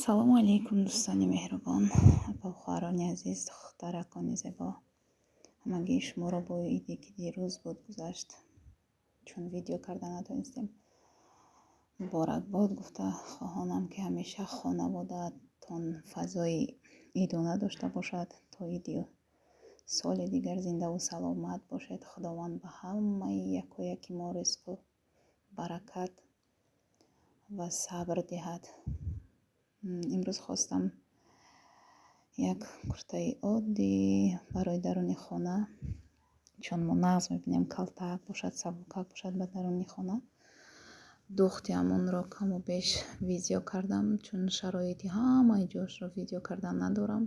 салому алейкум дӯстони меҳрубон ва хоҳарони азиз, духтаракони зебо. ҳамагии шуморо бо иде ки дирӯз буд гузашт, чун видео карда натонистем. муборак бод гуфта хоҳонам ки ҳамеша хонаводаатон фазои идона дошта бошад, то иди соли дигар зиндаву саломат бошед. худованд ба ҳамаи якояки мо ризқу баракат ва сабр диҳад. имрӯз хостам як куртаи оддӣ барои даруни хона, чун мо нағз мебинем калтак бошад, сабукак бошад ба даруни хона. духти ҳамонро каму беш видео кардам, чун шароити ҳамаи ҷошро видео кардан надорам.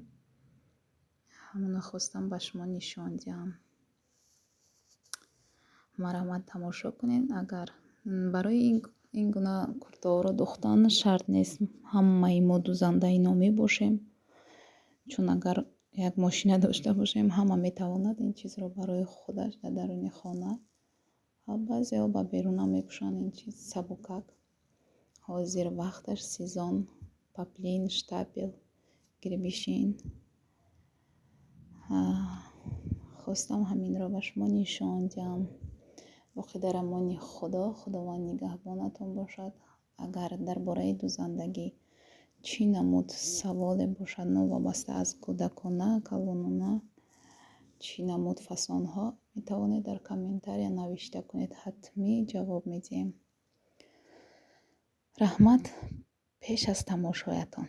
ҳамонро хостам ба шумо нишон диҳам. марҳамат тамошо кунед. агар барои ин гуна куртаҳоро духтан шарт нест ҳамаи мо дузандаи номӣ бошем, чун агар як мошина дошта бошем ҳама метавонад ин чизро барои худаш дар даруни хона ва баъзеҳо ба берунам мекушанд. ин чиз сабукак, ҳозир вақташ сезон паплин, штапел, гребишин. хостам ҳаминро ба шумо нишон диҳам. боқи дар амони худованд нигаҳбонатон бошад. агар дар бораи дузандагӣ чӣ намуд саволе бошад, новобаста аз кӯдакона, калонона, чӣ намуд фасонҳо, метавонед дар комментария навишта кунед, ҳатмӣ ҷавоб медиҳем. раҳмат пеш аз тамошоятон.